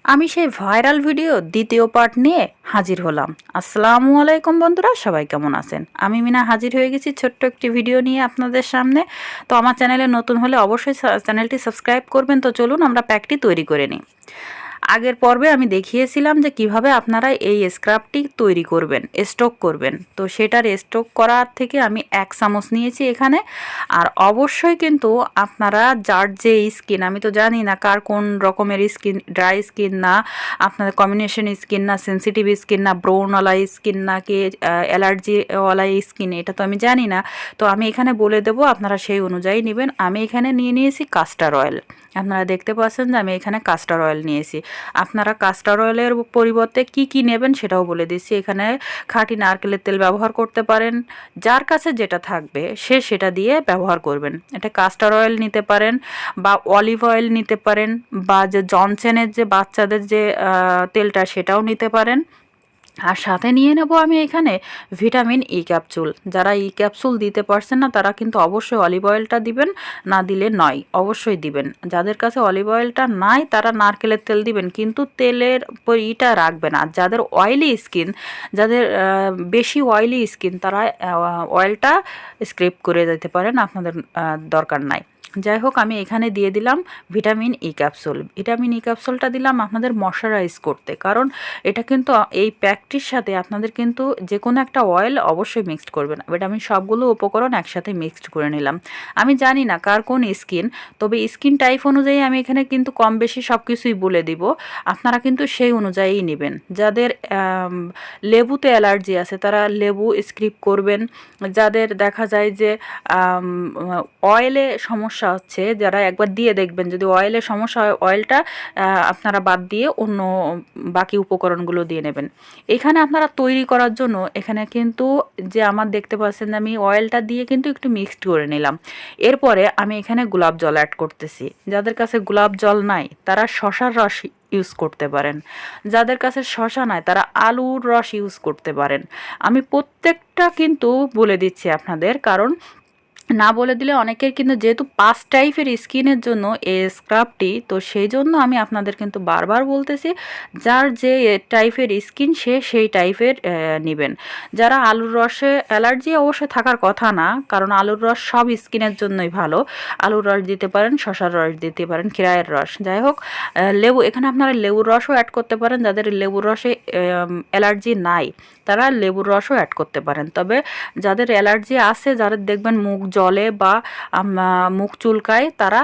আমি সেই viral video দ্বিতীয় পার্ট নিয়ে হাজির হলাম। আসসালামু আলাইকুম বন্ধুরা, সবাই কেমন আছেন? আমি মিনা হাজির হয়ে গেছি ছোট্ট একটি ভিডিও নিয়ে আপনাদের সামনে। তো আমার চ্যানেলে নতুন হলে অবশ্যই চ্যানেলটি সাবস্ক্রাইব করবেন। তো চলুন আমরা প্যাকটি তৈরি করে নিই। আগের পর্বে আমি দেখিয়েছিলাম যে কিভাবে আপনারা এই স্ক্রাবটি তৈরি করবেন, স্টক করবেন। তো সেটার স্টক করার থেকে আমি 1 চামচ নিয়েছি এখানে। আর অবশ্যই কিন্তু আপনারা যার যে স্কিন, আমি তো জানি না কার কোন রকমের স্কিন, ড্রাই স্কিন না আপনাদের কম্বিনেশন স্কিন না সেন্সিটিভ স্কিন না ব্রোনওয়ালা স্কিন না কি অ্যালার্জিওয়ালা স্কিন, এটা তো আমি জানি না। তো আমি এখানে বলে দেবো, আপনারা সেই অনুযায়ী নেবেন। আমি এখানে নিয়ে নিয়েছি কাস্টার অয়েল। আপনারা দেখতে পাচ্ছেন যে আমি এখানে কাস্টার অয়েল নিয়েছি। আপনারা কাস্টার অয়েলের পরিবর্তে কি নেবেন সেটাও বলে দিচ্ছি। এখানে খাঁটি নারকেলের তেল ব্যবহার করতে পারেন, যার কাছে যেটা থাকবে সে সেটা দিয়ে ব্যবহার করবেন। এটা কাস্টার অয়েল নিতে পারেন বা অলিভ অয়েল নিতে পারেন, বা যে জনসনের যে বাচ্চাদের যে তেলটা সেটাও নিতে পারেন। আর সাথে নিয়ে নেব আমি এখানে ভিটামিন ই ক্যাপসুল। যারা ই ক্যাপসুল দিতে পারছেন না তারা কিন্তু অবশ্যই অলিভ অয়েলটা দিবেন, না দিলে নয়, অবশ্যই দিবেন। যাদের কাছে অলিভ অয়েলটা নাই তারা নারকেলের তেল দিবেন, কিন্তু তেলের ইটা রাখবেন। আর যাদের অয়েলি স্কিন, যাদের বেশি অয়েলি স্কিন, তারা অয়েলটা স্ক্রিপ করে দিতে পারেন, আপনাদের দরকার নাই। যাই হোক, আমি এখানে দিয়ে দিলাম vitamin E capsule. Vitamin E ক্যাপসুলটা দিলাম আপনাদের ময়শ্চারাইজ করতে, কারণ এটা কিন্তু এই প্যাকটির সাথে আপনাদের কিন্তু যে কোনো একটা অয়েল অবশ্যই মিক্সড করবেন। ভিটামিন সবগুলো উপকরণ একসাথে মিক্সড করে নিলাম। আমি জানি না কার কোন স্কিন, তবে স্কিন টাইপ অনুযায়ী আমি এখানে কিন্তু কম বেশি সব কিছুই বলে দিব। আপনারা কিন্তু সেই অনুযায়ীই নেবেন। যাদের লেবুতে অ্যালার্জি আছে তারা লেবু স্কিপ করবেন। যাদের দেখা যায় যে অয়েলে সমস্যা হচ্ছে, যারা একবার দিয়ে দেখবেন যদি অয়েলে সমস্যা হয়, অয়েলটা আপনারা বাদ দিয়ে অন্য বাকি উপকরণগুলো দিয়ে নেবেন। এখানে আপনারা তৈরি করার জন্য এখানে কিন্তু যে আমার দেখতে পাচ্ছেন আমি অয়েলটা দিয়ে কিন্তু একটু মিক্সড করে নিলাম। এরপরে আমি এখানে গোলাপ জল অ্যাড করতেছি। যাদের কাছে গোলাপ জল নাই তারা শসার রস ইউজ করতে পারেন। যাদের কাছে শসা নাই তারা আলুর রস ইউজ করতে পারেন। আমি প্রত্যেকটা কিন্তু বলে দিচ্ছি আপনাদের, কারণ না বলে দিলে অনেকের কিন্তু যেহেতু 5 টাইপের স্কিনের জন্য এই স্ক্রাবটি, তো সেই জন্য আমি আপনাদের কিন্তু বারবার বলতেছি যার যে টাইপের স্কিন সে সেই টাইপের নেবেন। যারা আলুর রসে অ্যালার্জি অবশ্যই থাকার কথা না, কারণ আলুর রস সব স্কিনের জন্যই ভালো। আলুর রস দিতে পারেন, শসার রস দিতে পারেন, ক্ষীরায়ের রস, যাই হোক লেবু, এখানে আপনারা লেবুর রসও অ্যাড করতে পারেন। যাদের লেবুর রসে অ্যালার্জি নাই তারা লেবুর রসও অ্যাড করতে পারেন। তবে যাদের অ্যালার্জি আছে, যাদের দেখবেন মুখ জলে বা মুখ চুলকায়, তারা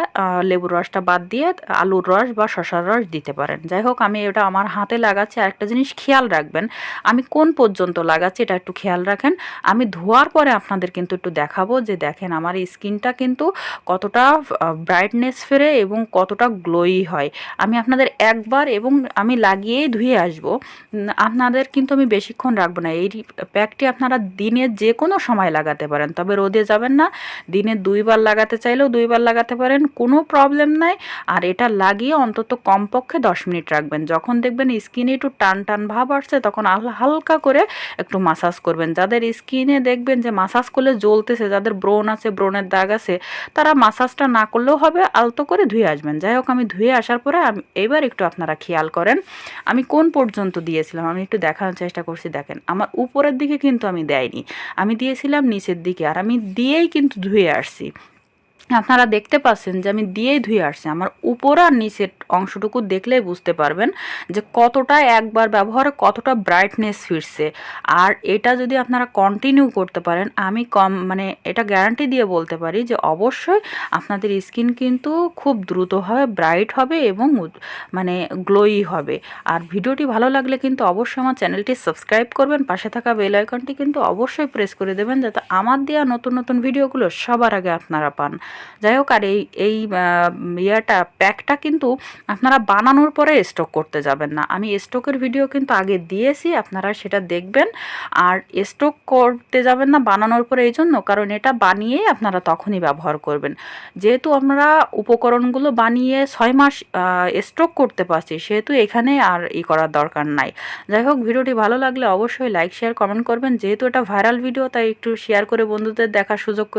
লেবুর রসটা বাদ দিয়ে আলুর রস বা শসার রস দিতে পারেন। যাই হোক, আমি এটা আমার হাতে লাগাচ্ছি। আরেকটা জিনিস খেয়াল রাখবেন, আমি কোন পর্যন্ত লাগাচ্ছি এটা একটু খেয়াল রাখেন। আমি ধোয়ার পরে আপনাদের কিন্তু একটু দেখাবো যে দেখেন আমার স্কিনটা কিন্তু কতটা ব্রাইটনেস ফেরে এবং কতটা গ্লোই হয়। আমি আপনাদের একবার এবং আমি লাগিয়েই ধুয়ে আসবো। আপনাদের কিন্তু আমি বেশিক্ষণ রাখবো না। এই প্যাকটি আপনারা দিনে যে কোনো সময় লাগাতে পারেন, তবে রোদে যাবেন না। দিনে 2 বার লাগাতে চাইলেও 2 বার লাগাতে পারেন, কোনো প্রবলেম নাই। আর এটা লাগিয়ে অন্তত কমপক্ষে 10 মিনিট রাখবেন। যখন দেখবেন স্কিনে একটু টান টান ভাব আসছে তখন হালকা করে একটু মাসাজ করবেন। যাদের স্কিনে দেখবেন যে মাসাজ করলে জ্বলতেছে, যাদের ব্রণ আছে, ব্রণের দাগ আছে, তারা মাসাজটা না করলেও হবে, আলতো করে ধুয়ে আসবেন। যাই হোক, আমি ধুয়ে আসার পরে এবার একটু আপনারা খেয়াল করেন আমি কোন পর্যন্ত দিয়েছিলাম। আমি একটু দেখানোর চেষ্টা করছি। দেখেন আমার উপরের দিকে কিন্তু আমি দেয়নি, আমি দিয়েছিলাম নিচের দিকে, আর আমি দিয়েই কিন্তু ধুয়ে আসছি। আপনারা দেখতে পাচ্ছেন যে আমি দিয়েই ধুয়ে আসছি। আমার উপর আর নিচের অংশটুকু দেখলেই বুঝতে পারবেন যে কতটা একবার ব্যবহারে কতটা ব্রাইটনেস ফিরছে। আর এটা যদি আপনারা কন্টিনিউ করতে পারেন, আমি মানে এটা গ্যারান্টি দিয়ে বলতে পারি যে অবশ্যই আপনাদের স্কিন কিন্তু খুব দ্রুতভাবে ব্রাইট হবে এবং মানে গ্লোই হবে। আর ভিডিওটি ভালো লাগলে কিন্তু অবশ্যই আমার চ্যানেলটি সাবস্ক্রাইব করবেন, পাশে থাকা বেল আইকনটি কিন্তু অবশ্যই প্রেস করে দেবেন যাতে আমার দেওয়া নতুন নতুন ভিডিওগুলো সবার আগে আপনারা পান। যাই হোক, আর এই প্যাকটা কিন্তু আপনারা বানানোর পরে স্টক করতে যাবেন না। আমি স্টকের ভিডিও কিন্তু আগে দিয়েছি, আপনারা সেটা দেখবেন। আর স্টক করতে যাবেন না বানানোর পরে, এই জন্য কারণ এটা বানিয়েই আপনারা তখনই ব্যবহার করবেন। যেহেতু আমরা উপকরণগুলো বানিয়ে 6 মাস স্টক করতে পারছি, সেহেতু এখানে আর করার দরকার নাই। যাই হোক, ভিডিওটি ভালো লাগলে অবশ্যই লাইক শেয়ার কমেন্ট করবেন। যেহেতু এটা ভাইরাল ভিডিও তাই একটু শেয়ার করে বন্ধুদের দেখার সুযোগ করে